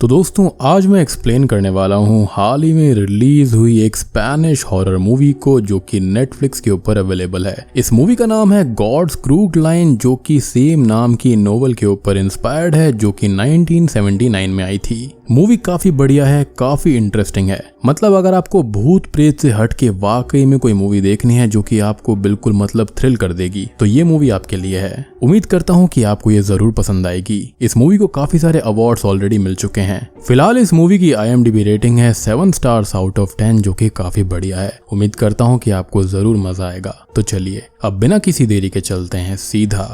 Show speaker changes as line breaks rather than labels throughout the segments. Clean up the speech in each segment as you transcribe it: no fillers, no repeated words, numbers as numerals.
तो दोस्तों आज मैं एक्सप्लेन करने वाला हूँ हाल ही में रिलीज हुई एक स्पेनिश हॉरर मूवी को जो कि नेटफ्लिक्स के ऊपर अवेलेबल है। इस मूवी का नाम है गॉड्स क्रूड लाइन जो कि सेम नाम की नोवेल के ऊपर इंस्पायर्ड है जो कि 1979 में आई थी। मूवी काफी बढ़िया है, काफी इंटरेस्टिंग है। मतलब अगर आपको भूत प्रेत से हट के वाकई में कोई मूवी देखनी है जो कि आपको बिल्कुल मतलब थ्रिल कर देगी तो ये मूवी आपके लिए है। उम्मीद करता हूँ कि आपको ये जरूर पसंद आएगी। इस मूवी को काफी सारे अवार्ड्स ऑलरेडी मिल चुके हैं। फिलहाल इस मूवी की IMDb रेटिंग है 7 स्टार्स आउट ऑफ 10 जो कि काफी बढ़िया है। उम्मीद करता हूँ कि आपको जरूर मजा आएगा। तो चलिए अब बिना किसी देरी के चलते हैं सीधा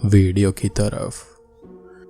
वीडियो की तरफ।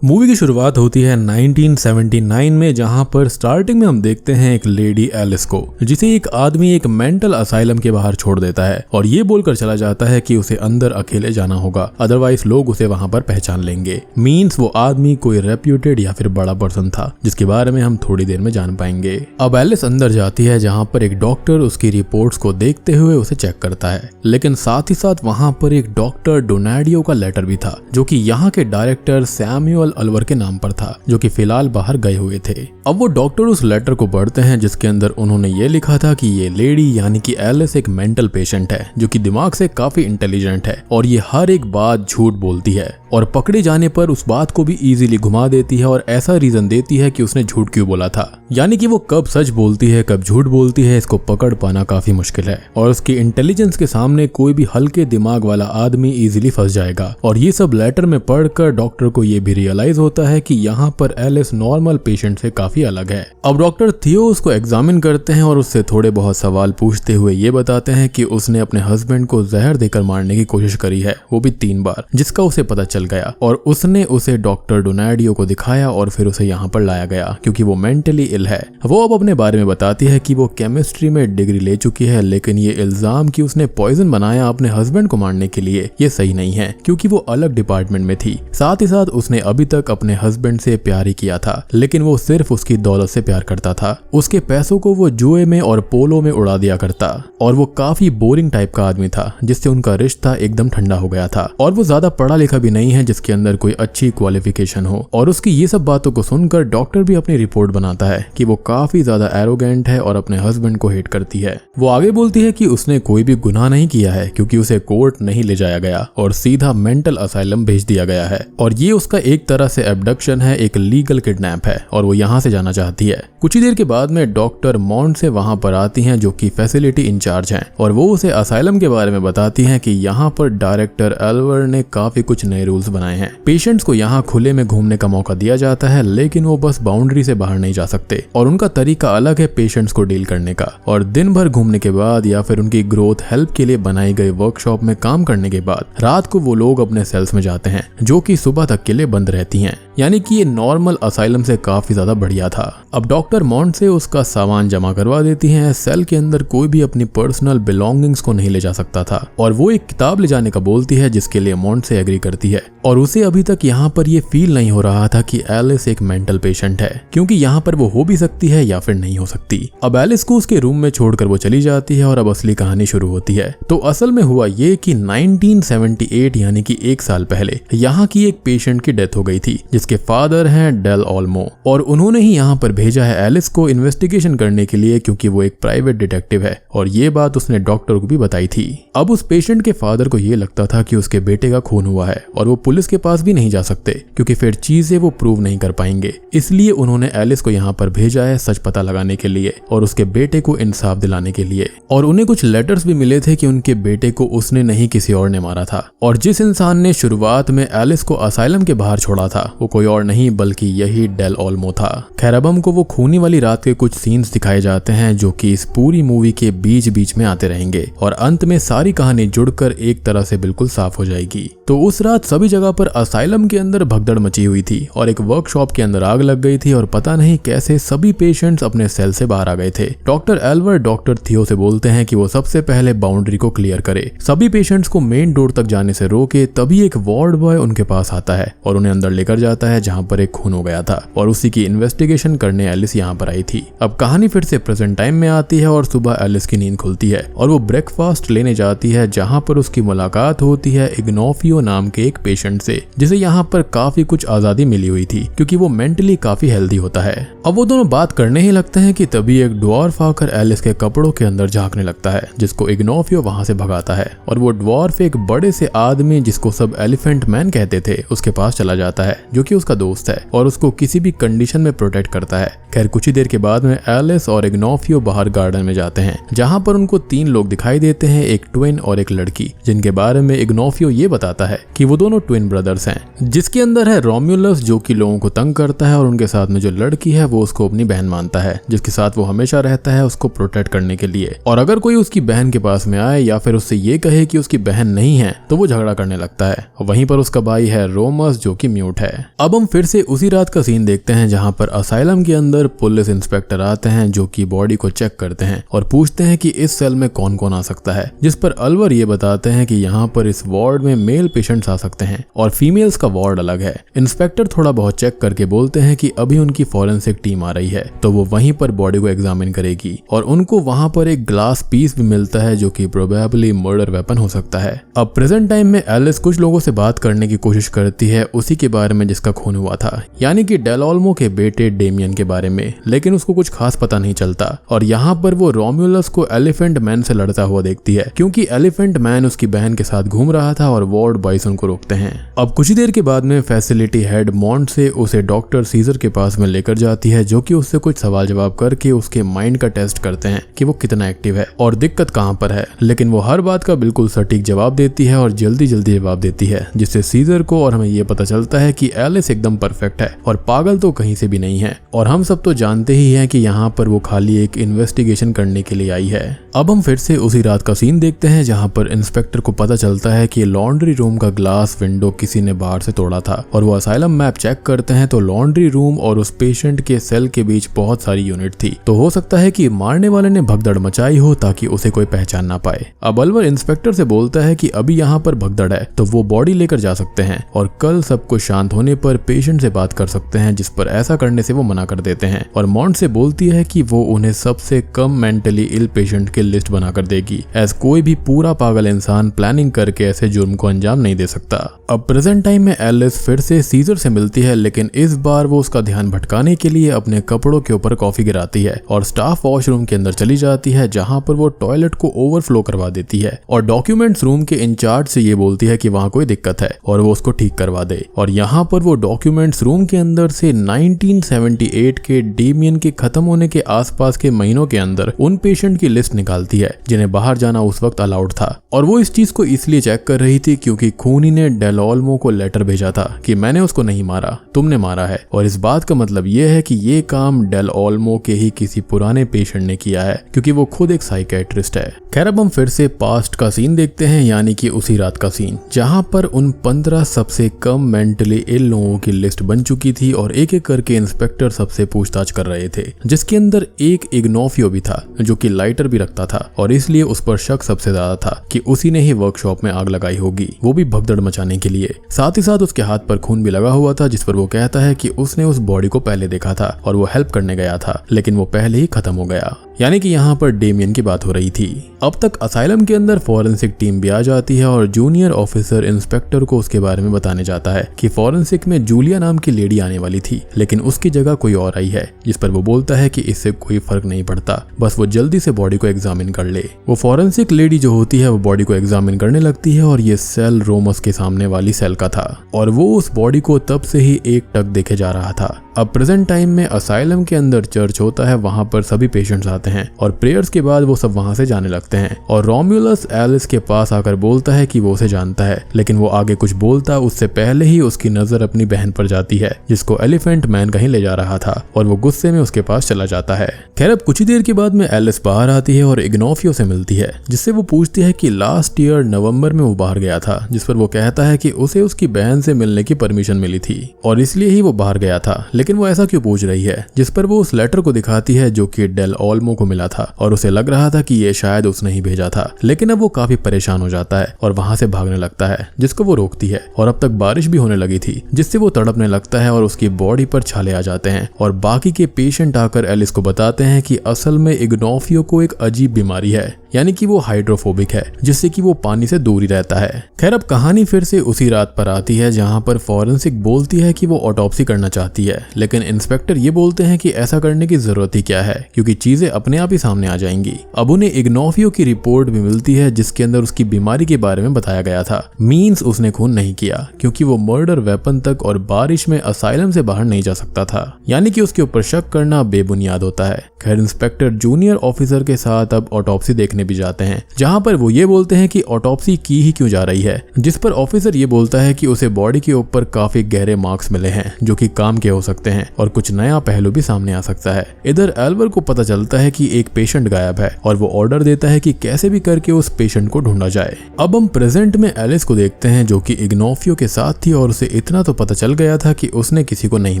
मूवी की शुरुआत होती है 1979 में जहां पर स्टार्टिंग में हम देखते हैं एक लेडी एलिस को जिसे एक आदमी एक मेंटल असाइलम के बाहर छोड़ देता है और ये बोलकर चला जाता है कि उसे अंदर अकेले जाना होगा, अदरवाइज लोग उसे वहां पर पहचान लेंगे। मींस वो आदमी कोई रेप्यूटेड या फिर बड़ा पर्सन था जिसके बारे में हम थोड़ी देर में जान पाएंगे। अब एलिस अंदर जाती है जहाँ पर एक डॉक्टर उसकी रिपोर्ट्स को देखते हुए उसे चेक करता है, लेकिन साथ ही साथ वहाँ पर एक डॉक्टर डोनाडियो का लेटर भी था जो कि यहाँ के डायरेक्टर सैमुअल अल्वर के नाम पर था जो कि फिलहाल बाहर गए हुए थे। अब वो डॉक्टर उस लेटर को पढ़ते हैं जिसके अंदर उन्होंने ये लिखा था कि ये लेडी यानी कि एलिस एक मेंटल पेशेंट है जो कि दिमाग से काफी इंटेलिजेंट है और ये हर एक बात झूठ बोलती है और पकड़े जाने पर उस बात को भी इजीली घुमा देती है और ऐसा रीजन देती है कि उसने झूठ क्यों बोला था। यानी कि वो कब सच बोलती है कब झूठ बोलती है इसको पकड़ पाना काफी मुश्किल है और उसकी इंटेलिजेंस के सामने कोई भी हल्के दिमाग वाला आदमी इजीली फंस जाएगा। और ये सब लेटर में पढ़कर डॉक्टर को ये भी रियलाइज होता है कि यहाँ पर एलिस नॉर्मल पेशेंट से काफी अलग है। अब डॉक्टर थियो उसको एग्जामिन करते हैं और उससे थोड़े बहुत सवाल पूछते हुए ये बताते हैं कि उसने अपने हस्बैंड को जहर देकर मारने की कोशिश करी है, वो भी 3 बार, जिसका उसे पता चल गया और उसने उसे डॉक्टर डोनाडियो को दिखाया और फिर उसे यहाँ पर लाया गया क्योंकि वो मेंटली इल है। वो अब अपने बारे में बताती है कि वो केमिस्ट्री में डिग्री ले चुकी है, लेकिन ये इल्जाम कि उसने पॉइजन बनाया अपने हस्बैंड को मारने के लिए ये सही नहीं है क्योंकि वो अलग डिपार्टमेंट में थी। साथ ही साथ उसने अभी तक अपने हस्बैंड से प्यार ही किया था, लेकिन वो सिर्फ उसकी दौलत से प्यार करता था। उसके पैसों को वो जुए में और पोलो में उड़ा दिया करता और वो काफी बोरिंग टाइप का आदमी था जिससे उनका रिश्ता एकदम ठंडा हो गया था। और वो ज्यादा पढ़ा लिखा भी नहीं है जिसके अंदर कोई अच्छी क्वालिफिकेशन हो। और उसकी ये सब बातों को सुनकर डॉक्टर भी अपनी रिपोर्ट बनाता है कि वो काफी ज्यादा एरोगेंट है और अपने हस्बैंड को हेट करती है। वो आगे बोलती है कि उसने कोई भी गुनाह नहीं किया है क्योंकि उसे कोर्ट नहीं ले जाया गया और सीधा मेंटल असाइलम भेज दिया गया है और ये उसका एक तरह से एब्डक्शन है, एक लीगल किडनैप है और वो यहाँ से जाना चाहती है। कुछ ही देर के बाद में डॉक्टर मॉन्ट से वहाँ पर आती हैं जो कि फैसिलिटी इंचार्ज हैं और वो उसे असाइलम के बारे में बताती हैं कि यहाँ पर डायरेक्टर एल्वर ने काफी कुछ नए रूल्स बनाए हैं। पेशेंट्स को यहाँ खुले में घूमने का मौका दिया जाता है लेकिन वो बस बाउंड्री से बाहर नहीं जा सकते और उनका तरीका अलग है पेशेंट्स को डील करने का। और दिन भर घूमने के बाद या फिर उनकी ग्रोथ हेल्प के लिए बनाई गई वर्कशॉप में काम करने के बाद रात को वो लोग अपने सेल्स में जाते हैं जो कि सुबह तक के लिए बंद रहती हैं। यानी कि ये नॉर्मल असाइलम से काफी ज्यादा बढ़िया था। अब डॉक्टर मॉन्ट से उसका सामान जमा करवा देती हैं। सेल के अंदर कोई भी अपनी पर्सनल बिलोंगिंग्स को नहीं ले जा सकता था और वो एक किताब ले जाने का बोलती है जिसके लिए मॉन्ट से एग्री करती है। और उसे अभी तक यहाँ पर ये फील नहीं हो रहा था कि एलिस एक मेंटल पेशेंट है क्योंकि यहाँ पर वो हो भी सकती है या फिर नहीं हो सकती। अब एलिस को उसके रूम में छोड़कर वो चली जाती है और अब असली कहानी शुरू होती है। तो असल में हुआ ये कि 1978 यानी कि 1 साल पहले यहाँ की एक पेशेंट की डेथ हो गई थी जिसके फादर हैं डेल ओल्मो और उन्होंने ही यहाँ पर भेजा है एलिस को इन्वेस्टिगेशन करने के लिए क्योंकि वो एक प्राइवेट डिटेक्टिव है और ये बात उसने डॉक्टर को भी बताई थी। अब उस पेशेंट के फादर को ये लगता था कि उसके बेटे का खून हुआ है और वो पुलिस के पास भी नहीं जा सकते क्योंकि फिर चीजें वो प्रूव नहीं कर पाएंगे, इसलिए उन्होंने एलिस को यहाँ पर भेजा है सच पता लगाने के लिए और उसके बेटे को इंसाफ दिलाने के लिए। और उन्हें कुछ लेटर्स भी मिले थे कि उनके बेटे को उसने नहीं किसी और ने मारा था और जिस इंसान ने शुरुआत में एलिस को असाइलम के बाहर छोड़ा था वो कोई और नहीं बल्कि यही डेल ओल्मो था। खैर अब हमको वो खूनी वाली रात के कुछ सीन्स दिखाए जाते हैं जो कि इस पूरी मूवी के बीच बीच में आते रहेंगे और अंत में सारी कहानी जुड़कर एक तरह से बिल्कुल साफ हो जाएगी। तो उस रात सभी जगह पर असाइलम के अंदर भगदड़ मची हुई थी और एक वर्कशॉप के अंदर आग लग गई थी और पता नहीं कैसे सभी पेशेंट्स अपने सेल से बाहर आ गए थे। डॉक्टर एल्वर डॉक्टर थियो से बोलते हैं कि वो सबसे पहले बाउंड्री को क्लियर करे, सभी पेशेंट्स को मेन डोर तक जाने से रोके। तभी एक वार्ड बॉय उनके पास आता है और उन्हें अंदर अंदर लेकर जाता है जहाँ पर एक खून हो गया था और उसी की इन्वेस्टिगेशन करने एलिस यहाँ पर आई थी। अब कहानी फिर से प्रेजेंट टाइम में आती है और सुबह एलिस की नींद खुलती है और वो ब्रेकफास्ट लेने जाती है जहाँ पर उसकी मुलाकात होती है इग्नोफियो नाम के एक पेशेंट से, जिसे यहाँ पर काफी कुछ आजादी मिली हुई थी क्योंकि वो मेंटली काफी हेल्दी होता है। अब वो दोनों बात करने ही लगते हैं कि तभी एक ड्वार्फ आकर एलिस के कपड़ों के अंदर झांकने लगता है, जिसको इग्नोफियो वहां से भगाता है और वो ड्वार्फ एक बड़े से आदमी जिसको सब एलिफेंट मैन कहते थे उसके पास चला जाता है, जो कि उसका दोस्त है और उसको किसी भी कंडीशन में प्रोटेक्ट करता है। खैर कुछ ही देर के बाद में एलिस और इग्नोफियो बाहर गार्डन में जाते हैं जहां पर उनको 3 लोग दिखाई देते हैं, एक ट्विन और एक लड़की, जिनके बारे में इग्नोफियो ये बताता है कि वो दोनों ट्विन ब्रदर्स हैं, जिसके अंदर है रोम्यूलस जो कि लोगों को तंग करता है और उनके साथ में जो लड़की है वो उसको अपनी बहन मानता है, जिसके साथ वो हमेशा रहता है उसको प्रोटेक्ट करने के लिए। और अगर कोई उसकी बहन के पास में आए या फिर उससे ये कहे कि उसकी बहन नहीं है तो वो झगड़ा करने लगता है। वहीं पर उसका भाई है रोमस जो कि म्यूट है। अब हम फिर से उसी रात का सीन देखते हैं जहां पर असाइलम के अंदर पुलिस इंस्पेक्टर आते हैं जो कि बॉडी को चेक करते हैं और पूछते हैं कि इस सेल में कौन कौन आ सकता है, जिस पर अलवर ये बताते हैं कि यहाँ पर इस वार्ड में मेल पेशेंट्स आ सकते हैं और फीमेल्स का वार्ड अलग है। इंस्पेक्टर थोड़ा बहुत चेक करके बोलते हैं कि अभी उनकी फॉरेंसिक टीम आ रही है तो वो वहीं पर बॉडी को एग्जामिन करेगी और उनको वहां पर एक ग्लास पीस भी मिलता है जो कि प्रोबेबली मर्डर वेपन हो सकता है। अब प्रेजेंट टाइम में एलिस कुछ लोगों से बात करने की कोशिश करती है उसी के बारे में जिसका खून हुआ था, यानी कि डेल ओल्मो के बेटे डेमियन के बारे में, लेकिन उसको कुछ खास पता नहीं चलता और यहाँ पर वो रोम्यूलस को एलिफेंट मैन से लड़ता हुआ देखती है क्योंकि एलिफेंट मैन उसकी बहन के साथ घूम रहा था और वार्ड बॉयज उनको रोकते हैं। अब कुछ ही देर के बाद में फैसिलिटी हेड मॉन्ट से उसे डॉक्टर सीजर के पास में लेकर जाती है जो कि उससे कुछ सवाल जवाब करके उसके माइंड का टेस्ट करते हैं कि वो कितना एक्टिव है और दिक्कत कहाँ पर है, लेकिन वो हर बात का बिल्कुल सटीक जवाब देती है और जल्दी जल्दी जवाब देती है, जिससे सीजर को और हमें ये पता चलता है कि एलिस एकदम परफेक्ट है और पागल तो कहीं से भी नहीं है। और हम सब तो जानते ही हैं कि यहाँ पर वो खाली एक इन्वेस्टिगेशन करने के लिए आई है। अब हम फिर से उसी रात का सीन देखते हैं जहाँ पर इंस्पेक्टर को पता चलता है कि लॉन्ड्री रूम का ग्लास विंडो किसी ने बाहर से तोड़ा था और वो असाइलम मैप चेक करते हैं तो लॉन्ड्री रूम और उस पेशेंट के सेल के बीच बहुत सारी यूनिट थी, तो हो सकता है कि मारने वाले ने भगदड़ मचाई हो ताकि उसे कोई पहचान ना पाए। अब अलवर इंस्पेक्टर से बोलता है कि अभी यहाँ पर भगदड़ है तो वो बॉडी लेकर जा सकते हैं और कल सब कुछ शांत होने पर पेशेंट से बात कर सकते हैं, जिस पर ऐसा करने से वो मना कर देते हैं और मॉन्ट से बोलती है कि वो उन्हें सबसे कम मेंटली इल पेशेंट की लिस्ट बनाकर देगी, एज कोई भी पूरा पागल इंसान प्लानिंग करके ऐसे जुर्म को अंजाम नहीं दे सकता। अब प्रेजेंट टाइम में एलिस फिर से सीजर से मिलती है, लेकिन इस बार वो उसका ध्यान भटकाने के लिए अपने कपड़ों के ऊपर कॉफी गिराती है और स्टाफ वॉशरूम के अंदर चली जाती है जहां पर वो टॉयलेट को ओवरफ्लो करवा देती है और डॉक्यूमेंट्स रूम के इंचार्ज से ये बोलती है कि वहां कोई दिक्कत है और वो उसको ठीक करवा दे। और यहाँ पर वो डॉक्यूमेंट्स रूम के अंदर से 1978 के डेमियन के खत्म होने के आसपास के महीनों के अंदर उन पेशेंट की लिस्ट निकालती है जिन्हें बाहर जाना उस वक्त अलाउड था और वो इस चीज को इसलिए चेक कर रही थी क्योंकि खूनी ने डेल ओल्मो को लेटर भेजा था कि मैंने उसको नहीं मारा, तुमने मारा है। और इस बात का मतलब ये है कि ये काम डेल ओल्मो के ही किसी पुराने पेशेंट ने किया है क्योंकि वो खुद एक साइकेट्रिस्ट है। खैर अब हम फिर से पास्ट का सीन देखते हैं, यानी कि उसी रात का सीन जहां पर उन 15 सबसे कम मेंटली इल लोगों की लिस्ट बन चुकी थी और एक एक करके इंस्पेक्टर सबसे पूछताछ कर रहे थे, जिसके अंदर एक इग्नोफियो भी था जो कि लाइटर भी रखता था और इसलिए उस पर शक सबसे ज्यादा था कि उसी ने ही वर्कशॉप में आग लगाई होगी, वो भी भगदड़ मचाने के लिए। साथ ही साथ उसके हाथ पर खून भी लगा हुआ था जिस पर वो कहता है कि उसने उस बॉडी को पहले देखा था और वो हेल्प करने गया था लेकिन वो पहले ही खत्म हो गया, यानी कि यहाँ पर डेमियन की बात हो रही थी। अब तक असाइलम के अंदर फॉरेंसिक टीम भी आ जाती है और जूनियर ऑफिसर इंस्पेक्टर को उसके बारे में बताने जाता है कि फॉरेंसिक में जूलिया नाम की लेडी आने वाली थी लेकिन उसकी जगह कोई और आई है, जिस पर वो बोलता है कि इससे कोई फर्क नहीं पड़ता, बस वो जल्दी से बॉडी को एग्जामिन कर ले। वो फॉरेंसिक लेडी जो होती है वो बॉडी को एग्जामिन करने लगती है और ये सेल रोमस के सामने वाली सेल का था और वो उस बॉडी को तब से ही एक टक देखे जा रहा था। अब प्रेजेंट टाइम में असाइलम के अंदर चर्च होता है, वहां पर सभी पेशेंट्स आते हैं और प्रेयर्स के बाद वो सब वहां से जाने लगते हैं और रोम्यूलस एलिस के पास आकर बोलता है कि वो उसे जानता है, लेकिन वो आगे कुछ बोलता उससे पहले ही उसकी नजर अपनी बहन पर जाती है जिसको एलिफेंट मैन कहीं ले जा रहा था और वो गुस्से में उसके पास चला जाता है। खैर अब कुछ ही देर के बाद में एलिस बाहर आती है और इग्नोफियो से मिलती है, जिससे वो पूछती है कि लास्ट ईयर नवंबर में वो बाहर गया था, जिस पर वो कहता है कि उसे उसकी बहन से मिलने की परमिशन मिली थी और इसलिए ही वो बाहर गया था, लेकिन वो ऐसा क्यों पूछ रही है, जिस पर वो उस लेटर को दिखाती है जो कि डेल ओल्मो को मिला था और उसे लग रहा था कि ये शायद उसने ही भेजा था, लेकिन अब वो काफी परेशान हो जाता है और वहां से भागने लगता है, जिसको वो रोकती है। और अब तक बारिश भी होने लगी थी, जिससे वो तड़पने लगता है और उसकी बॉडी पर छाले आ जाते हैं और बाकी के पेशेंट आकर एलिस को बताते हैं कि असल में इग्नोफियो को एक अजीब बीमारी है, यानी कि वो हाइड्रोफोबिक है, जिससे कि वो पानी से दूर ही रहता है। खैर अब कहानी फिर से उसी रात पर आती है जहां पर फॉरेंसिक बोलती है कि वो ऑटोप्सी करना चाहती है, लेकिन इंस्पेक्टर ये बोलते हैं कि ऐसा करने की जरूरत ही क्या है, क्योंकि चीजें अपने आप ही सामने आ जाएंगी। अब उन्हें इग्नोफियो की रिपोर्ट भी मिलती है जिसके अंदर उसकी बीमारी के बारे में बताया गया था। मींस उसने खून नहीं किया क्योंकि वो मर्डर वेपन तक और बारिश में असाइलम से बाहर नहीं जा सकता था, यानी कि उसके ऊपर शक करना बेबुनियाद होता है। खैर इंस्पेक्टर जूनियर ऑफिसर के साथ अब ऑटोप्सी देखने भी जाते हैं, जहां पर वो ये बोलते हैं कि ऑटोप्सी की ही क्यों जा रही है, जिस पर ऑफिसर ये बोलता है कि उसे बॉडी के ऊपर काफी गहरे मार्क्स मिले हैं जो कि काम के हो सकते हैं और कुछ नया पहलू भी सामने आ सकता है। इधर एल्वर को पता चलता है कि एक पेशेंट गायब है और वो ऑर्डर देता है कि कैसे भी करके उस पेशेंट को ढूंढा जाए। अब हम प्रेजेंट में एलिस को देखते हैं जो कि इग्नोफियो के साथ थी और उसे इतना तो पता चल गया था कि उसने किसी को नहीं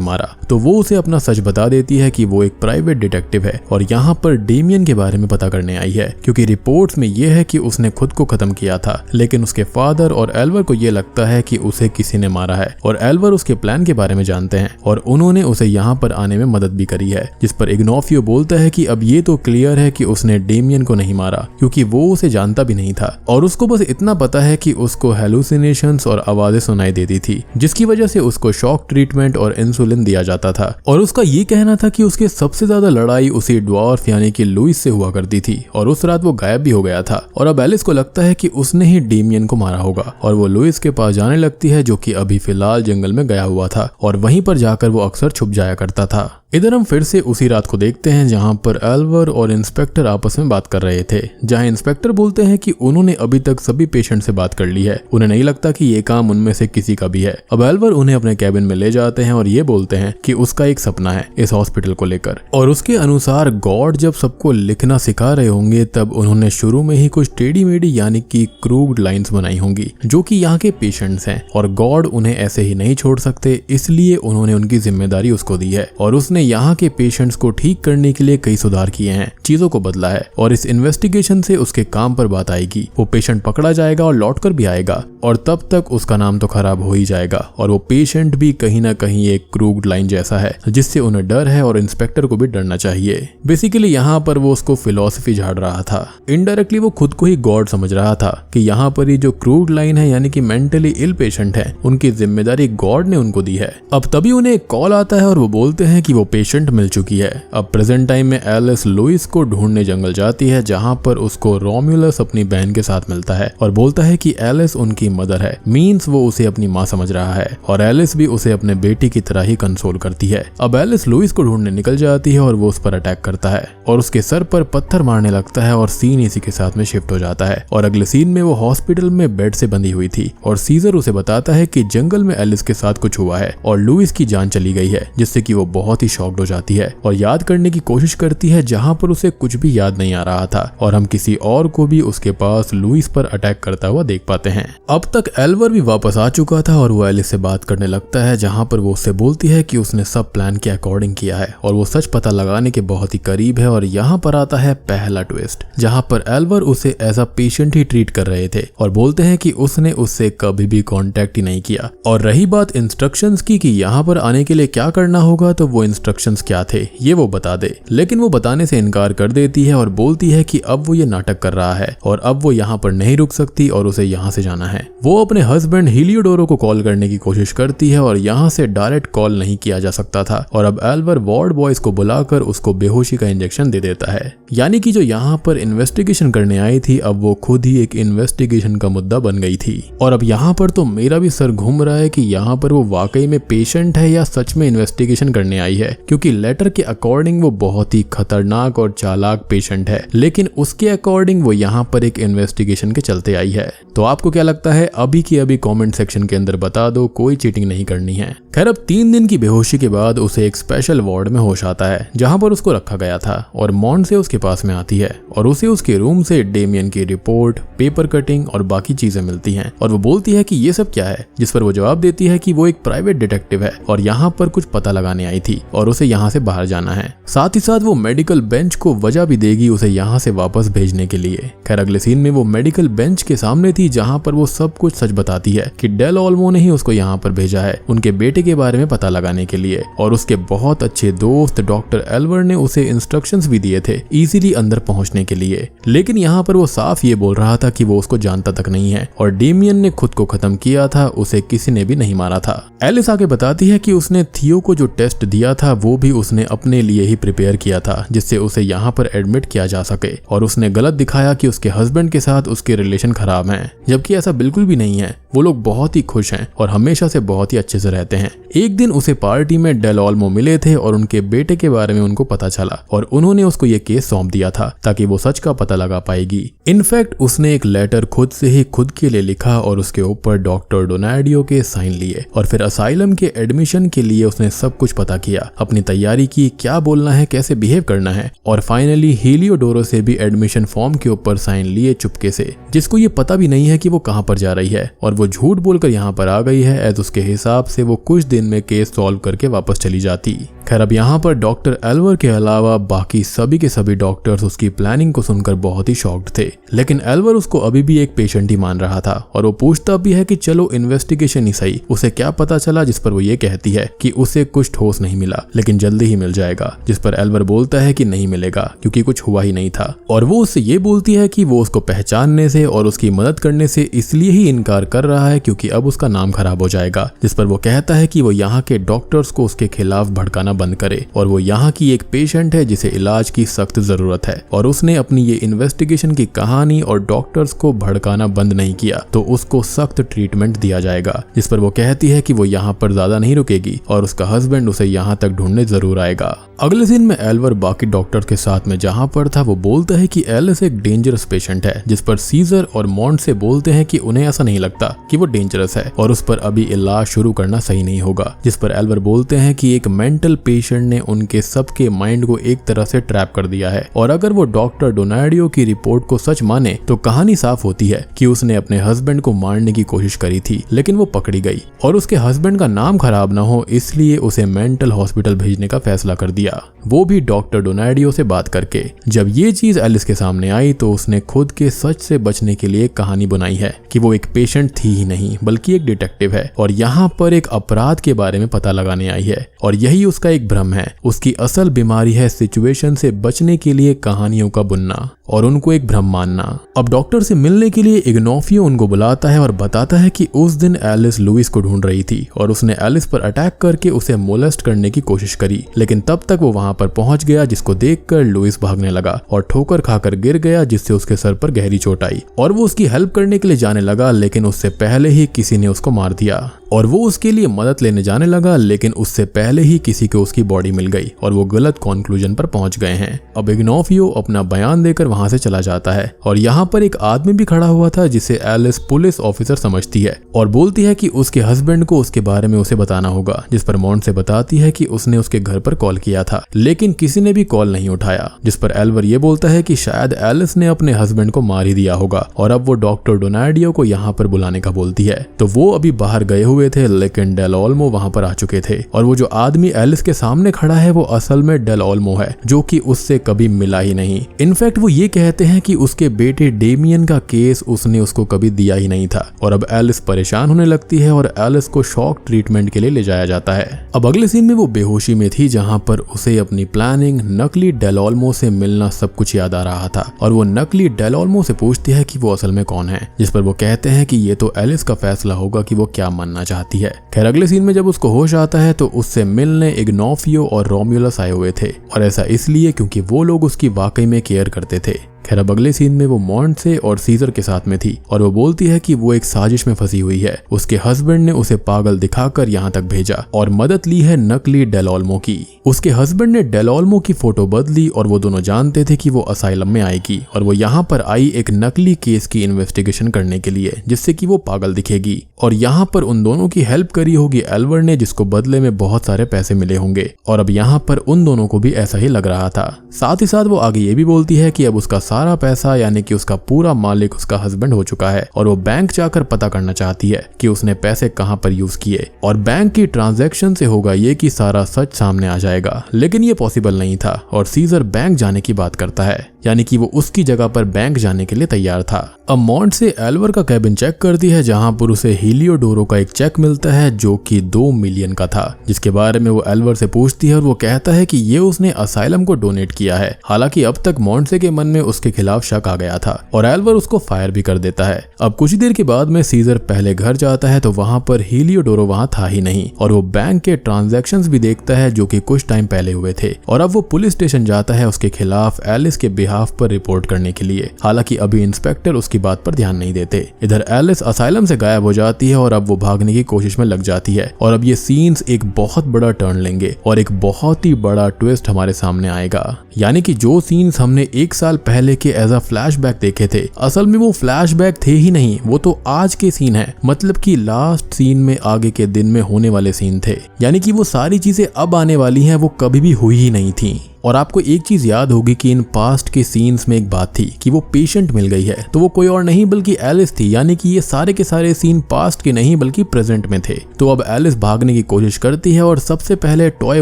मारा, तो वो उसे अपना सच बता देती है कि वो एक प्राइवेट डिटेक्टिव है और यहाँ पर डेमियन के बारे में पता करने आई है, क्योंकि रिपोर्ट्स में यह है कि उसने खुद को खत्म किया था, लेकिन उसके फादर और एल्वर को यह लगता है कि उसे किसी ने मारा है और एल्वर उसके प्लान के बारे में जानते हैं और उन्होंने उसे यहाँ पर आने में मदद भी करी है। जिस पर इग्नोफियो बोलता है कि अब ये तो क्लियर है कि उसने डेमियन को नहीं मारा क्योंकि वो उसे जानता भी नहीं था और उसको बस इतना पता है कि उसको हेलुसिनेशंस और आवाजें सुनाई देती थी, जिसकी वजह से उसको शॉक ट्रीटमेंट और इंसुलिन दिया जाता था। और उसका ये कहना था कि उसके सबसे ज्यादा लड़ाई उसी ड्वार्फ यानी कि लुइस से हुआ करती थी और उस रात वो गायब भी हो गया था और अब एलिस को लगता है कि उसने ही डेमियन को मारा होगा और वो लुइस के पास जाने लगती है जो कि अभी फिलहाल जंगल में गया हुआ था और वहीं पर जाकर वो अक्सर छुप जाया करता था। इधर हम फिर से उसी रात को देखते हैं जहां पर एल्वर और इंस्पेक्टर आपस में बात कर रहे थे, जहां इंस्पेक्टर बोलते हैं कि उन्होंने अभी तक सभी पेशेंट से बात कर ली है, उन्हें नहीं लगता कि ये काम उनमें से किसी का भी है। अब एल्वर उन्हें अपने कैबिन में ले जाते हैं और ये बोलते हैं कि उसका एक सपना है इस हॉस्पिटल को लेकर और उसके अनुसार गॉड जब सबको लिखना सिखा रहे होंगे तब उन्होंने शुरू में ही कुछ टेढ़ी मेढ़ी यानी कि क्रूड लाइन्स बनाई होंगी जो कि यहाँ के पेशेंट्स हैं और गॉड उन्हें ऐसे ही नहीं छोड़ सकते, इसलिए उन्होंने उनकी जिम्मेदारी उसको दी है और उसने यहाँ के पेशेंट्स को ठीक करने के लिए कई सुधार किए हैं, चीजों को बदला है और इस इन्वेस्टिगेशन से उसके काम पर बात आएगी। वो पेशेंट पकड़ा जाएगा और लौटकर भी आएगा और तब तक उसका नाम तो खराब हो ही जाएगा और वो पेशेंट भी कहीं ना कहीं एक क्रूड लाइन जैसा है जिससे उन्हें डर है और इंस्पेक्टर को भी डरना चाहिए। बेसिकली यहाँ पर वो उसको फिलॉसफी झाड़ रहा था, इनडायरेक्टली वो खुद को ही गॉड समझ रहा था कि यहाँ पर ये जो क्रूड लाइन है यानी कि मेंटली इल पेशेंट है उनकी जिम्मेदारी गॉड ने उनको दी है। अब तभी उन्हें एक कॉल आता है और वो बोलते हैं कि वो पेशेंट मिल चुकी है। अब प्रेजेंट टाइम में एलिस लुइस को ढूंढने जंगल जाती है जहां पर उसको रोम्यूलस अपनी बहन के साथ मिलता है और बोलता है कि एलिस उनकी मदर है, मींस वो उसे अपनी माँ समझ रहा है और एलिस भी उसे अपने बेटी की तरह ही कंसोल करती है। अब एलिस लुइस को ढूंढने निकल जाती है और वो उस पर अटैक करता है और उसके सर पर पत्थर मारने लगता है और सीन इसी के साथ में शिफ्ट हो जाता है और अगले सीन में वो हॉस्पिटल में बेड से बंधी हुई थी और सीजर उसे बताता है कि जंगल में एलिस के साथ कुछ हुआ है और लुइस की जान चली गई है, जिससे कि वो बहुत ही शॉक्ड हो जाती है और याद करने की कोशिश करती है जहां पर उसे कुछ भी याद नहीं आ रहा था और हम किसी और को भी उसके पास लुइस पर अटैक करता हुआ देख पाते हैं। अब तक एल्वर भी वापस आ चुका था और वो एलिस से बात करने लगता है जहां पर वो उससे बोलती है कि उसने सब प्लान के अकॉर्डिंग किया है और वो सच पता लगाने के बहुत ही करीब है और यहाँ पर आता है पहला ट्विस्ट जहाँ पर एल्वर उसे एज अ पेशेंट ही ट्रीट कर रहे थे और बोलते हैं कि उसने उससे कभी भी कॉन्टेक्ट ही नहीं किया। और रही बात इंस्ट्रक्शंस की कि यहाँ पर आने के लिए क्या करना होगा, तो वो इंस्ट्रक्शंस क्या थे ये वो बता दे, लेकिन वो बताने से इनकार कर देती है और बोलती है कि अब वो ये नाटक कर रहा है और अब वो यहाँ पर नहीं रुक सकती और उसे यहाँ से जाना है। वो अपने हस्बैंड हीलियोडोरो को कॉल करने की कोशिश करती है और यहाँ से डायरेक्ट कॉल नहीं किया जा सकता था और अब एल्वर वार्ड बॉयज को बुलाकर उसको बेहोशी का इंजेक्शन दे देता है। यानी कि जो यहाँ पर इन्वेस्टिगेशन करने आई थी अब वो खुद ही एक इन्वेस्टिगेशन का मुद्दा बन गई थी। और अब यहाँ पर तो मेरा भी सर घूम रहा है कि यहाँ पर वो वाकई में पेशेंट है या सच में इन्वेस्टिगेशन करने आई है, क्योंकि लेटर के अकॉर्डिंग वो बहुत ही खतरनाक और चालाक पेशेंट है, लेकिन उसके अकॉर्डिंग वो यहाँ पर एक इन्वेस्टिगेशन के चलते आई है। तो आपको क्या लगता है? अभी की अभी कमेंट सेक्शन के अंदर बता दो, कोई चीटिंग नहीं करनी है। खैर अब 3 दिन की बेहोशी के बाद उसे एक स्पेशल वार्ड में होश आता है जहां पर उसको रखा गया था और मॉन्ड से उसके पास में आती है और उसे उसके रूम से डेमियन की रिपोर्ट, पेपर कटिंग और बाकी चीजें मिलती हैं और वो बोलती है कि ये सब क्या है, जिस पर वो जवाब देती है कि वो एक प्राइवेट डिटेक्टिव है और यहाँ पर कुछ पता लगाने आई थी और उसे यहाँ से बाहर जाना है। साथ ही साथ वो मेडिकल बेंच को वजह भी देगी उसे यहाँ से वापस भेजने के लिए। खैर अगले सीन में वो मेडिकल बेंच के सामने थी जहाँ पर वो सब कुछ सच बताती है कि डेल ओल्मो ने ही उसको यहाँ पर भेजा है उनके बेटे के बारे में पता लगाने के लिए, और उसके बहुत अच्छे दोस्त डॉक्टर एल्वर ने उसे इंस्ट्रक्शंस भी दिए थे इजीली अंदर पहुंचने के लिए। लेकिन यहाँ पर वो साफ ये बोल रहा था कि वो उसको जानता तक नहीं है और डेमियन ने खुद को खत्म किया था, उसे किसी ने भी नहीं मारा था। एलिस आगे बताती है कि उसने थियो को जो टेस्ट दिया था वो भी उसने अपने लिए ही प्रिपेयर किया था जिससे उसे यहाँ पर एडमिट किया जा सके, और उसने गलत दिखाया कि उसके हस्बैंड के साथ उसके रिलेशन खराब हैं, जबकि ऐसा बिल्कुल भी नहीं है। वो लोग बहुत ही खुश हैं और हमेशा से बहुत ही अच्छे से रहते हैं। एक दिन उसे पार्टी में डेल ओल्मो मिले थे और उनके बेटे के बारे में उनको पता चला और उन्होंने उसको ये केस सौंप दिया था ताकि वो सच का पता लगा पाएगी। इनफैक्ट उसने एक लेटर खुद से ही खुद के लिए लिखा और उसके ऊपर डॉक्टर डोनाडियो के साइन लिए, और फिर असाइलम के एडमिशन के लिए उसने सब कुछ पता किया, अपनी तैयारी की, क्या बोलना है, कैसे बिहेव करना है, और फाइनली हेलियोडोरो से भी एडमिशन फॉर्म के ऊपर साइन लिए चुपके से, जिसको ये पता भी नहीं है कि वो कहाँ पर जा रही है, और वो झूठ बोलकर यहाँ पर आ गई है एज उसके हिसाब से वो कुछ दिन में केस सॉल्व करके वापस चली जाती। खैर अब यहाँ पर डॉक्टर एल्वर के अलावा बाकी सभी के सभी डॉक्टर्स उसकी प्लानिंग को सुनकर बहुत ही शॉक्ड थे, लेकिन एल्वर उसको अभी भी एक पेशेंट ही मान रहा था और वो पूछता भी है कि चलो इन्वेस्टिगेशन ही सही, उसे क्या पता चला, जिस पर वो ये कहती है कि उसे कुछ ठोस नहीं मिला लेकिन जल्दी ही मिल जाएगा, जिस पर एल्वर बोलता है कि नहीं मिलेगा क्योंकि कुछ हुआ ही नहीं था, और वो उससे ये बोलती है कि वो उसको पहचानने से और उसकी मदद करने से इसलिए ही इनकार कर रहा है क्योंकि अब उसका नाम खराब हो जाएगा, जिस पर वो कहता है कि वो यहाँ के डॉक्टर्स को उसके खिलाफ भड़काना बंद करे और वो यहाँ की एक पेशेंट है जिसे इलाज की सख्त जरूरत है, और उसने अपनी ये इन्वेस्टिगेशन की कहानी और डॉक्टर्स को भड़काना बंद नहीं किया तो उसको सख्त ट्रीटमेंट दिया जाएगा, जिस पर वो कहती है कि वो यहाँ पर ज्यादा नहीं रुकेगी और उसका हस्बैंड उसे यहाँ तक ढूंढने जरूर आएगा। अगले दिन में एल्वर बाकी डॉक्टर के साथ में जहाँ पर था वो बोलता है कि एलिस एक डेंजरस पेशेंट है, जिस पर सीजर और मॉन्ट से बोलते हैं कि उन्हें ऐसा नहीं लगता कि वो डेंजरस है और उस पर अभी इलाज शुरू करना सही नहीं होगा, जिस पर एल्वर बोलते हैं कि एक मेंटल पेशेंट ने उनके सबके माइंड को एक तरह से ट्रैप कर दिया है, और अगर वो डॉक्टर डोनाडियो की रिपोर्ट को सच माने तो कहानी साफ होती है कि उसने अपने हस्बैंड को मारने की कोशिश करी थी लेकिन वो पकड़ी गई, और उसके हस्बैंड का नाम खराब ना हो इसलिए उसे मेंटल हॉस्पिटल भेजने का फैसला कर दिया, वो भी डॉक्टर डोनाडियो से बात करके। जब ये चीज एलिस के सामने आई तो उसने खुद के सच से बचने के लिए कहानी बनाई है कि वो एक पेशेंट थी ही नहीं बल्कि एक डिटेक्टिव है और यहाँ पर एक अपराध के बारे में पता लगाने आई है, और यही उसका एक भ्रम है। उसकी असल बीमारी है सिचुएशन से बचने के लिए कहानियों का बुनना और उनको एक भ्रम मानना। अब डॉक्टर से मिलने के लिए इग्नोफियो उनको बुलाता है और बताता है कि उस दिन एलिस लुइस को ढूंढ रही थी और उसने एलिस पर अटैक करके उसे मोलेस्ट करने की कोशिश करी, लेकिन तब तक वो वहां पर पहुंच गया, जिसको देखकर लुइस भागने लगा और ठोकर खाकर गिर गया, जिससे उसके सर पर गहरी चोट आई और वो उसकी हेल्प करने के लिए जाने लगा, लेकिन उससे पहले ही किसी ने उसको मार दिया और वो उसके लिए मदद लेने जाने लगा, लेकिन उससे पहले ही किसी को उसकी बॉडी मिल गई और वो गलत कंक्लूजन पर पहुंच गए हैं। अब इग्नोफियो अपना बयान देकर वहां से चला जाता है और यहाँ पर एक आदमी भी खड़ा हुआ था जिसे एलिस पुलिस ऑफिसर समझती है और बोलती है कि उसके हस्बैंड को उसके बारे में उसे बताना होगा, जिस पर मॉन्ट से बताती है कि उसने उसके घर पर कॉल किया था लेकिन किसी ने भी कॉल नहीं उठाया, जिस पर एल्वर ये बोलता है कि शायद एलिस ने अपने हस्बैंड को मार ही दिया होगा और अब वो डॉक्टर डोनाडियो को यहाँ पर बुलाने का बोलती है। तो वो अभी बाहर गए हुए थे लेकिन डेल ओल्मो वहां पर आ चुके थे और वो जो आदमी एलिस के सामने खड़ा है वो असल में डेल ओल्मो है, जो कि उससे कभी मिला ही नहीं। इनफैक्ट वो ये कहते हैं कि उसके बेटे डेमियन का केस उसने उसको कभी दिया ही नहीं था और अब एलिस परेशान होने लगती है और एलिस को शॉक ट्रीटमेंट के लिए ले जाया जाता है। अब अगले सीन में वो बेहोशी में थी जहां पर उसे अपनी प्लानिंग नकली डेल ओल्मो से मिलना सब कुछ याद आ रहा था और वो नकली डेल ओल्मो से पूछती है कि वो असल में कौन है, जिस पर वो कहते हैं कि ये तो एलिस का फैसला होगा कि वो क्या मानना चाहती है। खैर अगले सीन में जब उसको होश आता है तो उससे मिलने इग्नोफियो और रोम्युलस आए हुए थे और ऐसा इसलिए क्योंकि वो लोग उसकी वाकई में केयर करते थे। खैर अब अगले सीन में वो मॉन्ट से और सीजर के साथ में थी और वो बोलती है कि वो एक साजिश में फंसी हुई है। उसके हस्बैंड ने उसे पागल दिखाकर यहाँ तक भेजा और मदद ली है नकली डेल ओल्मो की। उसके हस्बैंड ने डेल ओल्मो की फोटो बदली और वो दोनों जानते थे कि वो असाइलम में आएगी और वो यहाँ पर आई एक नकली केस की इन्वेस्टिगेशन करने के लिए जिससे कि वो पागल दिखेगी और यहाँ पर उन दोनों की हेल्प करी होगी एल्वर ने, जिसको बदले में बहुत सारे पैसे मिले होंगे और अब यहाँ पर उन दोनों को भी ऐसा ही लग रहा था। साथ ही साथ वो आगे ये भी बोलती है कि अब उसका सारा पैसा यानी कि उसका पूरा मालिक उसका हस्बैंड हो चुका है और वो बैंक जाकर पता करना चाहती है कि उसने पैसे कहां पर यूज किए और बैंक की ट्रांजैक्शन से होगा ये कि सारा सच सामने आ जाएगा। लेकिन ये पॉसिबल नहीं था और सीजर बैंक जाने की बात करता है, यानी कि वो उसकी जगह पर बैंक जाने के लिए तैयार था। अब मॉन्ट से एल्वर का कैबिन चेक करती है जहां पर उसे हीलियोडोरो का एक चेक मिलता है जो कि 2 मिलियन का था, जिसके बारे में वो एल्वर से पूछती है और वो कहता है कि ये उसने असाइलम को डोनेट किया है। हालांकि अब तक मॉन्टसे के मन में उसके खिलाफ शक आ गया था और एल्वर उसको फायर भी कर देता है। अब कुछ देर के बाद में सीजर पहले घर जाता है तो वहां पर हीलियोडोरो वहां था ही नहीं और वो बैंक के ट्रांजैक्शंस भी देखता है जो कि कुछ टाइम पहले हुए थे और अब वो पुलिस स्टेशन जाता है उसके खिलाफ एलिस के बिहाफ पर रिपोर्ट करने के लिए। हालांकि अभी इंस्पेक्टर उसकी बात पर ध्यान नहीं देते। इधर एलिस असाइलम से गायब हो जाती है और अब वो भागने की कोशिश में लग जाती है और अब ये सीन्स एक बहुत बड़ा टर्न लेंगे और एक बहुत ही बड़ा ट्विस्ट हमारे सामने आएगा। यानी कि जो सीन्स हमने 1 साल पहले के एज अ फ्लैशबैक देखे थे, असल में वो फ्लैशबैक थे ही नहीं, वो तो आज के सीन है। मतलब कि लास्ट सीन में आगे के दिन में होने वाले सीन थे, यानी कि वो सारी चीजें अब आने वाली हैं, वो कभी भी हुई ही नहीं थी। और आपको एक चीज याद होगी कि इन पास्ट के सीन्स में एक बात थी कि वो पेशेंट मिल गई है, तो वो कोई और नहीं बल्कि एलिस थी। यानी कि ये सारे के सारे सीन पास्ट के नहीं बल्कि प्रेजेंट में थे। तो अब एलिस भागने की कोशिश करती है और सबसे पहले टॉय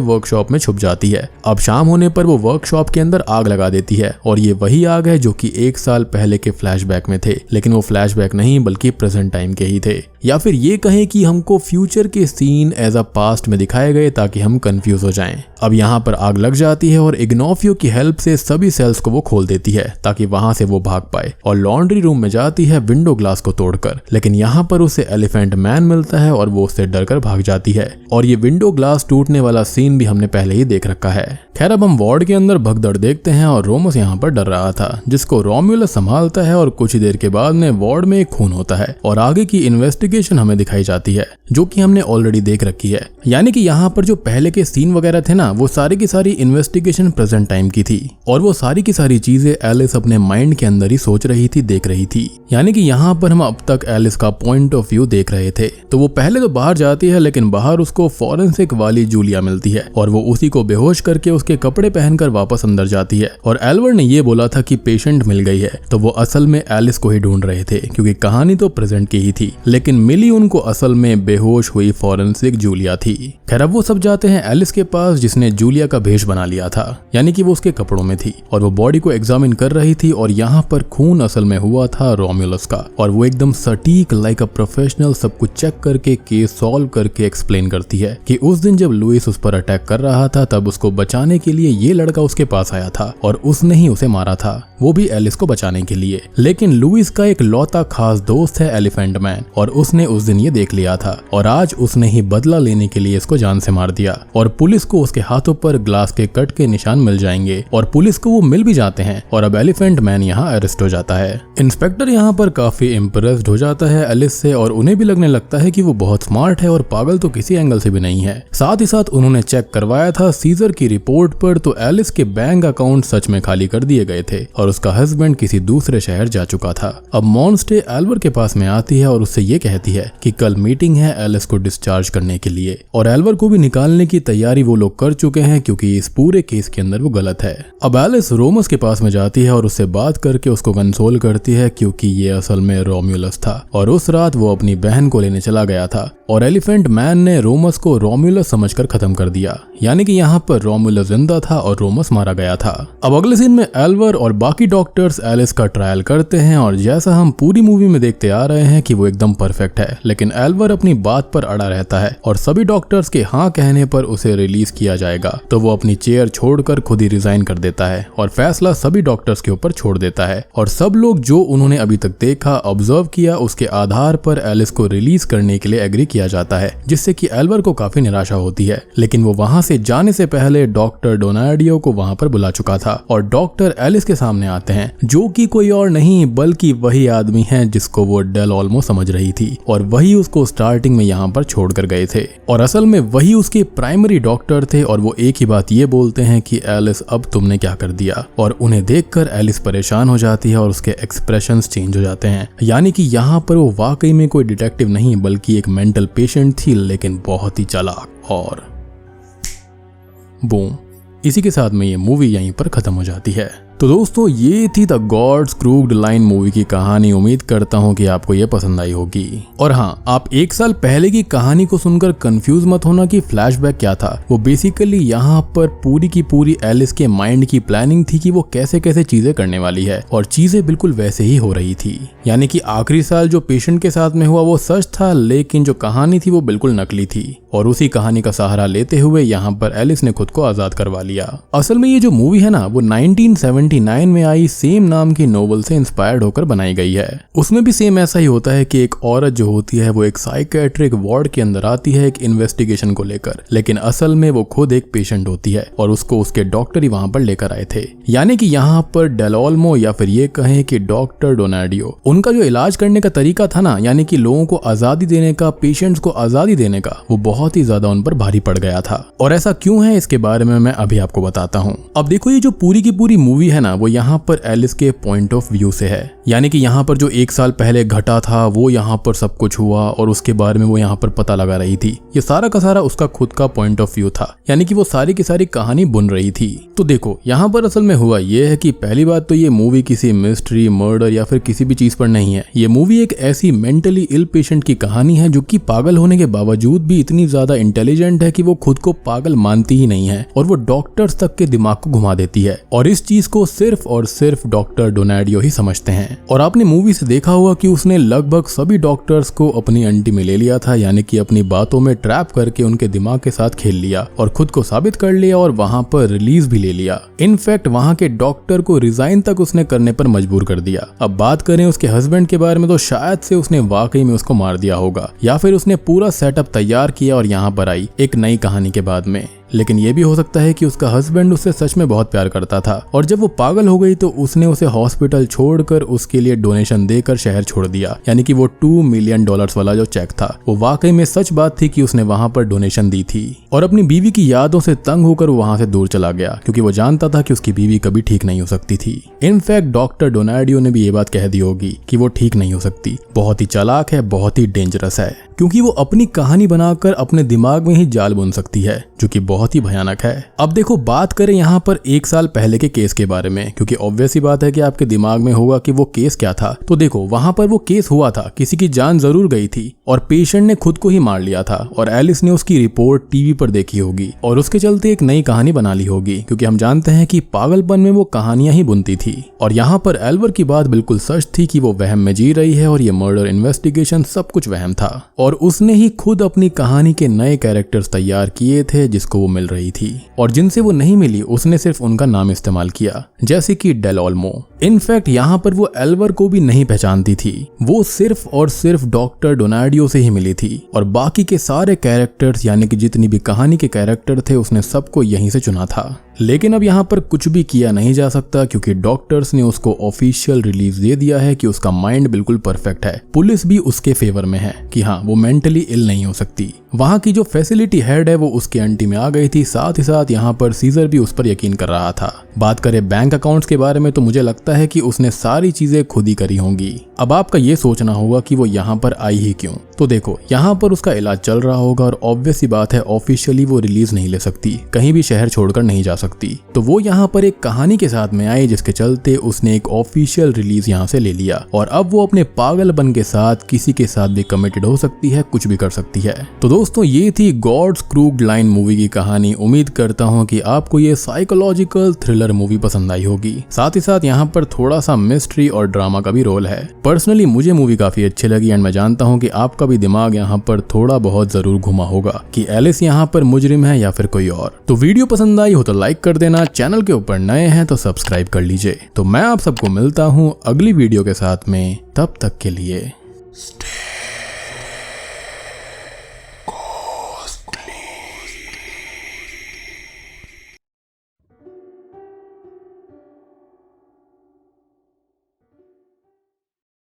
वर्कशॉप में छुप जाती है। अब शाम होने पर वो वर्कशॉप के अंदर आग लगा देती है और ये वही आग है जो कि 1 साल पहले के फ्लैशबैक में थे, लेकिन वो फ्लैशबैक नहीं बल्कि प्रेजेंट टाइम के ही थे। या फिर ये कहें कि हमको फ्यूचर के सीन एज अ पास्ट में दिखाए गए ताकि हम कंफ्यूज हो जाएं। अब यहाँ पर आग लग जाती है और इग्नोफियो की हेल्प से सभी सेल्स को वो खोल देती है ताकि वहां से वो भाग पाए और लॉन्ड्री रूम में जाती है विंडो ग्लास को तोड़कर। लेकिन यहाँ पर उसे एलिफेंट मैन मिलता है और वो उससे डरकर भाग जाती है और ये विंडो ग्लास टूटने वाला सीन भी हमने पहले ही देख रखा है। खैर अब हम वार्ड के अंदर भगदड़ देखते हैं और रोमस यहाँ पर डर रहा था जिसको रोम्यूलस संभालता है और कुछ देर के बाद में वार्ड में एक खून होता है और आगे की इन्वेस्टिगेशन हमें दिखाई जाती है जो कि हमने ऑलरेडी देख रखी है। यानी कि यहाँ पर जो पहले के सीन वगैरह थे ना, वो सारी की सारी इन्वेस्टिगेशन प्रेजेंट टाइम की थी और वो सारी की सारी चीजें एलिस अपने माइंड के अंदर ही सोच रही थी, देख रही थी। यानी कि यहाँ पर हम अब तक एलिस का पॉइंट ऑफ व्यू देख रहे थे। तो वो पहले तो बाहर जाती है लेकिन बाहर उसको फॉरेंसिक वाली जूलिया मिलती है और वो उसी को बेहोश करके उसके कपड़े पहनकर वापस अंदर जाती है। और एल्वर ने ये बोला था कि पेशेंट मिल गई है, तो वो असल में एलिस को ही ढूंढ रहे थे क्योंकि कहानी तो प्रेजेंट की ही थी, लेकिन मिली उनको असल में बेहोश हुई फॉरेंसिक जूलिया थी। खैर अब वो सब जाते हैं एलिस के पास जिसने जूलिया का भेष बना लिया था, यानी कि वो उसके कपड़ों में थी और वो बॉडी को एग्जामिन कर रही थी और यहाँ पर खून असल में हुआ था रोम्यूलस का और वो एकदम सटीक लाइक अ प्रोफेशनल सब कुछ चेक करके केस सॉल्व करके एक्सप्लेन करती है कि उस दिन जब लुइस उस पर अटैक कर रहा था तब उसको बचाने के लिए ये लड़का उसके पास आया था और उसने ही उसे मारा था, वो भी एलिस को बचाने के लिए। लेकिन लुइस का एक लौता खास दोस्त है एलिफेंट मैन और उसने उस दिन ये देख लिया था और आज उसने ही बदला लेने के लिए इसको जान से मार दिया और पुलिस को उसके हाथों पर ग्लास के कट के निशान मिल जाएंगे और पुलिस को वो मिल भी जाते हैं और अब एलिफेंट मैन यहाँ अरेस्ट हो जाता है। इंस्पेक्टर यहाँ पर काफी इम्प्रेस्ड हो जाता है एलिस से और उन्हें भी लगने लगता है कि वो बहुत स्मार्ट है और पागल तो किसी एंगल से भी नहीं है। साथ ही साथ उन्होंने चेक करवाया था सीजर की रिपोर्ट पर, तो एलिस के बैंक अकाउंट सच में खाली कर दिए गए थे और उसका हस्बैंड किसी दूसरे शहर जा चुका था। अब मॉन्स्टे एल्वर के पास में आती है और उससे ये कहती है कि कल मीटिंग है एलिस को डिस्चार्ज करने के लिए और एल्वर को भी निकालने की तैयारी वो लोग कर चुके हैं क्योंकि इस पूरे केस के अंदर वो गलत है। अब एलिस रोमस के पास में जाती है और उससे बात करके उसको कंसोल करती है क्योंकि ये असल में रोम्यूलस था और उस रात वो अपनी बहन को लेने चला गया था और एलिफेंट मैन ने रोमस को रोम्यूलस समझकर खत्म कर दिया। यानी कि यहाँ पर रोम्यूलस जिंदा था और रोमस मारा गया था। अब अगले सीन में एल्वर और बाकी डॉक्टर्स एलिस का ट्रायल करते हैं और जैसा हम पूरी मूवी में देखते आ रहे हैं कि वो एकदम परफेक्ट है, लेकिन एल्वर अपनी बात पर अड़ा रहता है और सभी डॉक्टर्स के हाँ कहने पर उसे रिलीज किया जाएगा तो वो अपनी चेयर छोड़कर खुद ही रिजाइन कर देता है और फैसला सभी डॉक्टर्स के ऊपर छोड़ देता है और सब लोग जो उन्होंने अभी तक देखा ऑब्जर्व किया उसके आधार पर एलिस को रिलीज करने के लिए एग्री किया जाता है, जिससे कि एल्वर को काफी निराशा होती है। लेकिन वो वहां से जाने से पहले डॉक्टर डोनाडियो को वहां पर बुला चुका था और डॉक्टर एलिस के सामने आते हैं जो कि कोई और नहीं बल्कि वही आदमी है जिसको वो डेल ऑल्मो समझ रही थी और वही उसको स्टार्टिंग में यहाँ पर छोड़कर गए थे और असल में वही उसके प्राइमरी डॉक्टर थे और वो एक ही बात ये बोलते हैं कि एलिस अब तुमने क्या कर दिया और उन्हें देखकर एलिस परेशान हो जाती है और उसके एक्सप्रेशंस चेंज हो जाते हैं। यानी कि यहाँ पर वो वाकई में कोई डिटेक्टिव नहीं बल्कि एक मेंटल पेशेंट थी, लेकिन बहुत ही चालाक। और बूम, इसी के साथ में ये मूवी यहीं पर खत्म हो जाती है। तो दोस्तों ये थी the gods crooked line movie की कहानी। उम्मीद करता हूँ कि आपको ये पसंद आई होगी। और हाँ, आप 1 साल पहले की कहानी को सुनकर कंफ्यूज मत होना कि फ्लैशबैक क्या था। वो बेसिकली यहाँ पर पूरी की पूरी एलिस के माइंड की प्लानिंग थी कि वो कैसे कैसे चीजें करने वाली है, और चीजें बिल्कुल वैसे ही हो रही थी। यानी कि आखिरी साल जो पेशेंट के साथ में हुआ वो सच था, लेकिन जो कहानी थी वो बिल्कुल नकली थी। और उसी कहानी का सहारा लेते हुए यहाँ पर एलिस ने खुद को आजाद करवा लिया। असल में ये जो मूवी है ना, वो 1979 में आई सेम नाम की नोवेल से इंस्पायर्ड होकर बनाई गई है। उसमें भी सेम ऐसा ही होता है कि एक औरत जो होती है वो एक साइकेट्रिक वार्ड के अंदर आती है एक इन्वेस्टिगेशन को लेकर, लेकिन असल में वो खुद एक पेशेंट होती है और उसको उसके डॉक्टर ही वहां पर लेकर आए थे। यानी कि यहाँ पर डेल ओल्मो या फिर ये कहें कि डॉक्टर डोनाडियो, उनका जो इलाज करने का तरीका था ना, यानी कि लोगों को आजादी देने का, पेशेंट्स को आजादी देने का, वो बहुत ही ज्यादा उन पर भारी पड़ गया था। और ऐसा क्यों है इसके बारे में मैं अभी आपको बताता हूँ। अब देखो, ये जो पूरी की पूरी मूवी है ना, वो यहाँ पर एलिस के पॉइंट ऑफ व्यू से है। यानी कि यहाँ पर जो 1 साल पहले घटा था वो यहाँ पर सब कुछ हुआ और उसके बारे में वो यहाँ पर पता लगा रही थी। ये सारा का सारा उसका खुद का पॉइंट ऑफ व्यू था, यानी कि वो सारी की सारी कहानी बुन रही थी। तो देखो, यहाँ पर असल में हुआ ये है कि पहली बात तो ये मूवी किसी मिस्ट्री, मर्डर या फिर किसी भी चीज पर नहीं है। ये मूवी एक ऐसी मेंटली इल पेशेंट की कहानी है जो कि पागल होने के बावजूद भी इतनी ज्यादा इंटेलिजेंट है कि वो खुद को पागल मानती ही नहीं है, और वो डॉक्टर्स तक के दिमाग को घुमा देती है। और इस चीज को सिर्फ और सिर्फ डॉक्टर डोनाडियो ही समझते हैं। और आपने मूवी से देखा हुआ कि उसने लगभग सभी डॉक्टर्स को अपनी अंटी में ले लिया था, यानी कि अपनी बातों में ट्रैप करके उनके दिमाग के साथ खेल लिया और खुद को साबित कर लिया और वहां पर रिलीज भी ले लिया। इनफैक्ट वहां के डॉक्टर को रिजाइन तक उसने करने पर मजबूर कर दिया। अब बात करें उसके हस्बैंड के बारे में, तो शायद से उसने वाकई में उसको मार दिया होगा, या फिर उसने पूरा सेटअप तैयार किया और यहाँ पर आई एक नई कहानी के बाद में। लेकिन ये भी हो सकता है कि उसका हस्बैंड उससे सच में बहुत प्यार करता था, और जब वो पागल हो गई तो उसने उसे हॉस्पिटल छोड़कर उसके लिए डोनेशन देकर शहर छोड़ दिया। यानी कि वो $2 मिलियन वाला जो चेक था वो वाकई में सच बात थी कि उसने वहां पर डोनेशन दी थी। और अपनी बीवी की यादों से तंग होकर वो वहां से दूर चला गया, क्योंकि वो जानता था कि उसकी बीवी कभी ठीक नहीं हो सकती थी। इनफैक्ट डॉक्टर डोनाडियो ने भी ये बात कह दी होगी कि वो ठीक नहीं हो सकती, बहुत ही चालाक है, बहुत ही डेंजरस है, क्योंकि वो अपनी कहानी बनाकर अपने दिमाग में ही जाल बुन सकती है, जो कि बहुत ही भयानक है। अब देखो, बात करें यहाँ पर 1 साल पहले के केस के बारे में, क्योंकि ऑब्वियस ही बात है कि आपके दिमाग में होगा कि वो केस क्या था। तो देखो, वहां पर वो केस हुआ था, किसी की जान जरूर गई थी और पेशेंट ने खुद को ही मार लिया था, और एलिस ने उसकी रिपोर्ट टीवी पर देखी होगी और उसके चलते एक नई कहानी बना ली होगी, क्योंकि हम जानते हैं कि पागलपन में वो कहानियां ही बुनती थी। और यहाँ पर एल्वर की बात बिल्कुल सच थी कि वो वहम में जी रही है और ये मर्डर इन्वेस्टिगेशन सब कुछ वहम था, और उसने ही खुद अपनी कहानी के नए कैरेक्टर्स तैयार किए थे जिसको वो मिल रही थी, और जिनसे वो नहीं मिली उसने सिर्फ उनका नाम इस्तेमाल किया, जैसे कि डेल ओल्मो। इनफैक्ट यहाँ पर वो एल्वर को भी नहीं पहचानती थी, वो सिर्फ और सिर्फ डॉक्टर डोनाडियो से ही मिली थी, और बाकी के सारे कैरेक्टर्स यानी कि जितनी भी कहानी के कैरेक्टर थे उसने सबको यहीं से चुना था। लेकिन अब यहाँ पर कुछ भी किया नहीं जा सकता, क्योंकि डॉक्टर्स ने उसको ऑफिशियल रिलीज दे दिया है कि उसका माइंड बिल्कुल परफेक्ट है। पुलिस भी उसके फेवर में है कि हाँ, वो मेंटली इल नहीं हो सकती। वहाँ की जो फैसिलिटी हेड है वो उसके अंटी में आ गई थी, साथ ही साथ यहाँ पर सीजर भी उस पर यकीन कर रहा था। बात करें बैंक अकाउंट्स के बारे में, तो मुझे लगता है कि उसने सारी चीजें खुद ही करी होंगी। अब आपका ये सोचना होगा कि वो यहाँ पर आई ही क्यों। तो देखो, यहाँ पर उसका इलाज चल रहा होगा और ऑब्वियस ही बात है ऑफिशियली वो रिलीज नहीं ले सकती, कहीं भी शहर छोड़कर नहीं जा सकती। तो वो यहाँ पर एक कहानी के साथ में आई, जिसके चलते उसने एक ऑफिशियल रिलीज यहाँ से ले लिया, और अब वो अपने पागलपन के साथ किसी के साथ भी कमिटेड हो सकती है, कुछ भी कर सकती है। तो दोस्तों, ये थी गॉड्स क्रूक्ड लाइन मूवी की कहानी। उम्मीद करता हूँ कि आपको ये साइकोलॉजिकल थ्रिलर मूवी पसंद आई होगी। साथ ही साथ यहाँ पर थोड़ा सा मिस्ट्री और ड्रामा का भी रोल है। पर्सनली मुझे मूवी काफी अच्छी लगी, एंड मैं जानता हूँ कि आपका भी दिमाग यहाँ पर थोड़ा बहुत जरूर घुमा होगा कि एलिस यहाँ पर मुजरिम है या फिर कोई और। तो वीडियो पसंद आई हो तो लाइक कर देना, चैनल के ऊपर नए हैं तो सब्सक्राइब कर लीजिए। तो मैं आप सबको मिलता हूँ अगली वीडियो के साथ में, तब तक के लिए स्टे